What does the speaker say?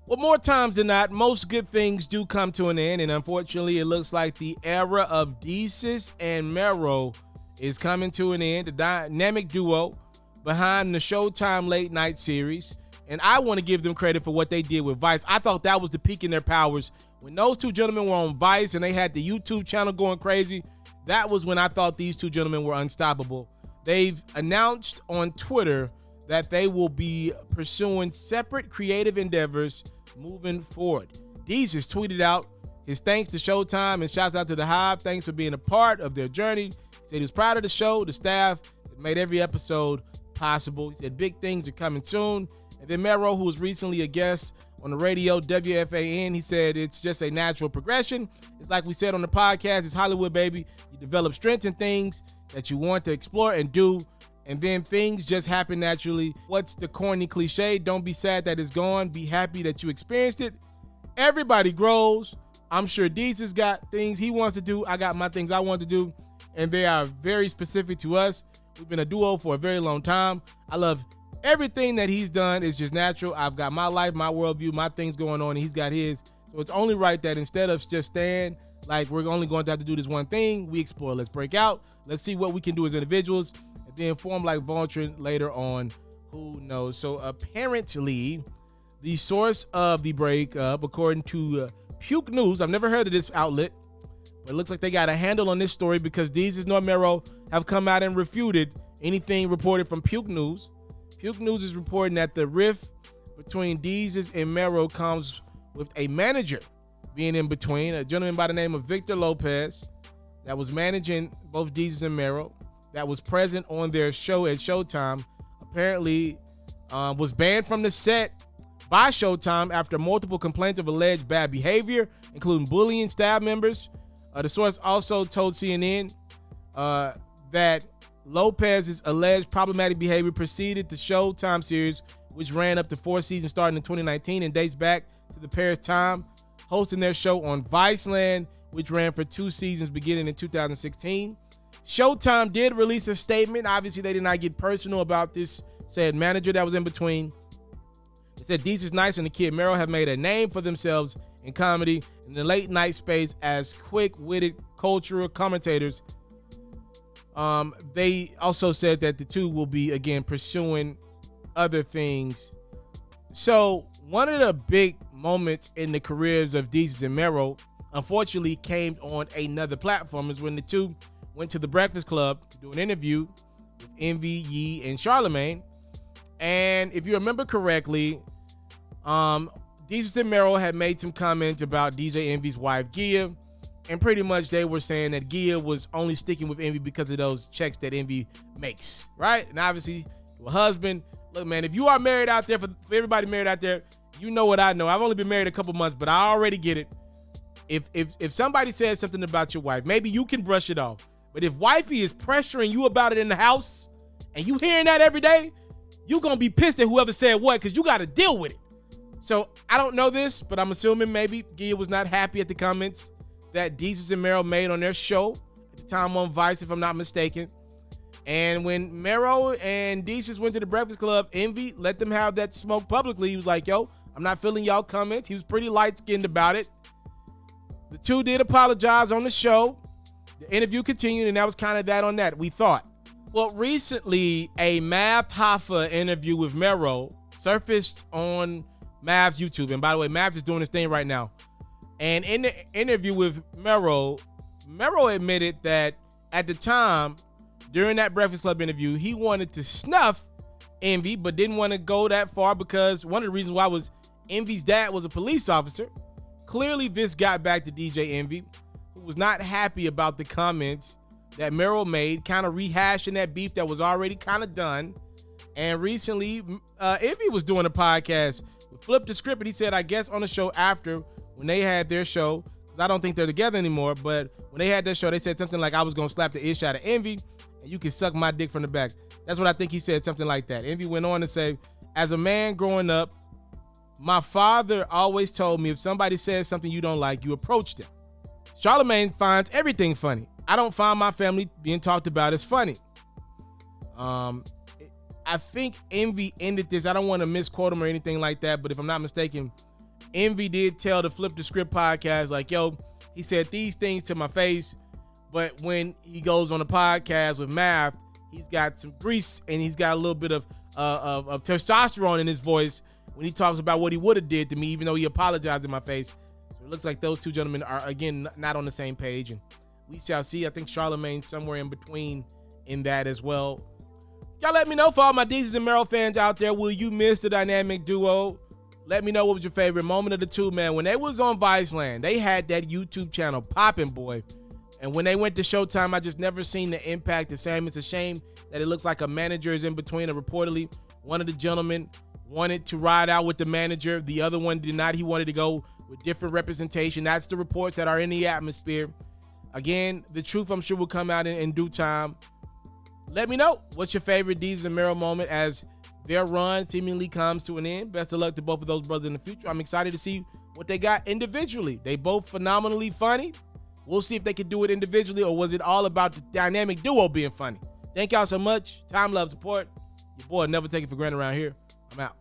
Well, more times than not, most good things do come to an end, and unfortunately, it looks like the era of Desus and Mero is coming to an end, the dynamic duo behind the Showtime late night series. And I want to give them credit for what they did with Vice. I thought that was the peak in their powers. When those two gentlemen were on Vice and they had the YouTube channel going crazy, that was when I thought these two gentlemen were unstoppable. They've announced on Twitter that they will be pursuing separate creative endeavors moving forward. Desus tweeted out his thanks to Showtime and shouts out to the Hive. Thanks for being a part of their journey. He said he was proud of the show, the staff that made every episode possible. He said big things are coming soon. And then Mero, who was recently a guest on the radio, WFAN, he said it's just a natural progression. It's like we said on the podcast, it's Hollywood, baby. You develop strengths and things that you want to explore and do, and then things just happen naturally. What's the corny cliche? Don't be sad that it's gone. Be happy that you experienced it. Everybody grows. I'm sure Desus got things he wants to do. I got my things I want to do, and they are very specific to us. We've been a duo for a very long time. I love everything that he's done. Is just natural. I've got my life, my worldview, my things going on, and he's got his. So it's only right that instead of just staying like we're only going to have to do this one thing, we explore. Let's break out. Let's see what we can do as individuals, and then form like Voltron later on. Who knows? So apparently, the source of the breakup, according to Puke News, I've never heard of this outlet, but it looks like they got a handle on this story because Desus and Mero have come out and refuted anything reported from Puke News. Puke News is reporting that the rift between Desus and Mero comes with a manager being in between, a gentleman by the name of Victor Lopez that was managing both Desus and Mero, that was present on their show at Showtime, apparently was banned from the set by Showtime after multiple complaints of alleged bad behavior, including bullying staff members. The source also told CNN that Lopez's alleged problematic behavior preceded the Showtime series, which ran up to 4 seasons starting in 2019 and dates back to the pair's time hosting their show on Viceland, which ran for 2 seasons beginning in 2016. Showtime did release a statement. Obviously, they did not get personal about this said manager that was in between. They said Desus Nice and the kid Mero have made a name for themselves in comedy in the late night space as quick-witted cultural commentators. They also said that the two will be, again, pursuing other things. So one of the big moments in the careers of Desus and Mero, unfortunately, came on another platform, is when the two went to the Breakfast Club to do an interview with Envy, Yee, and Charlemagne. And if you remember correctly, Desus and Mero had made some comments about DJ Envy's wife, Gia, and pretty much they were saying that Gia was only sticking with Envy because of those checks that Envy makes, right? And obviously, her husband, look, man, if you are married out there, for everybody married out there, you know what I know. I've only been married a couple months, but I already get it. If somebody says something about your wife, maybe you can brush it off. But if wifey is pressuring you about it in the house, and you hearing that every day, you're going to be pissed at whoever said what, because you got to deal with it. So I don't know this, but I'm assuming maybe Gia was not happy at the comments that Desus and Mero made on their show at the time on Vice, if I'm not mistaken. And when Mero and Desus went to the Breakfast Club, Envy let them have that smoke publicly. He was like, yo, I'm not feeling y'all comments. He was pretty light-skinned about it. The two did apologize on the show. The interview continued, and that was kind of that on that, we thought. Well, recently, a Mav Hoffa interview with Mero surfaced on Mav's YouTube. And by the way, Mav is doing his thing right now. And in the interview with Mero admitted that at the time, during that Breakfast Club interview, he wanted to snuff Envy, but didn't want to go that far because one of the reasons why was Envy's dad was a police officer. Clearly, this got back to DJ Envy, who was not happy about the comments that Mero made, kind of rehashing that beef that was already kind of done. And recently, Envy was doing a podcast with Flip the Script, and he said, I guess on the show after, when they had their show, because I don't think they're together anymore, but when they had their show, they said something like, I was going to slap the ish out of Envy, and you can suck my dick from the back. That's what I think he said, something like that. Envy went on to say, as a man growing up, my father always told me if somebody says something you don't like, you approach them. Charlemagne finds everything funny. I don't find my family being talked about as funny. I think Envy ended this. I don't want to misquote him or anything like that, but if I'm not mistaken, Envy did tell the Flip the Script podcast, like, yo, he said these things to my face, but when he goes on a podcast with Math, he's got some grease and he's got a little bit of testosterone in his voice when he talks about what he would have did to me, even though he apologized in my face. So it looks like those two gentlemen are, again, not on the same page, and we shall see. I think Charlemagne's somewhere in between in that as well. Y'all let me know, for all my Desus and Mero fans out there, will you miss the dynamic duo? Let me know what was your favorite moment of the two, man. When they was on Viceland, they had that YouTube channel popping, boy. And when they went to Showtime, I just never seen the impact the same. It's a shame that it looks like a manager is in between. And reportedly, one of the gentlemen wanted to ride out with the manager. The other one did not. He wanted to go with different representation. That's the reports that are in the atmosphere. Again, the truth, I'm sure, will come out in due time. Let me know what's your favorite Desus and Mero moment as their run seemingly comes to an end. Best of luck to both of those brothers in the future. I'm excited to see what they got individually. They both phenomenally funny. We'll see if they can do it individually, or was it all about the dynamic duo being funny? Thank y'all so much. Time, love, support. Your boy, never take it for granted around here. I'm out.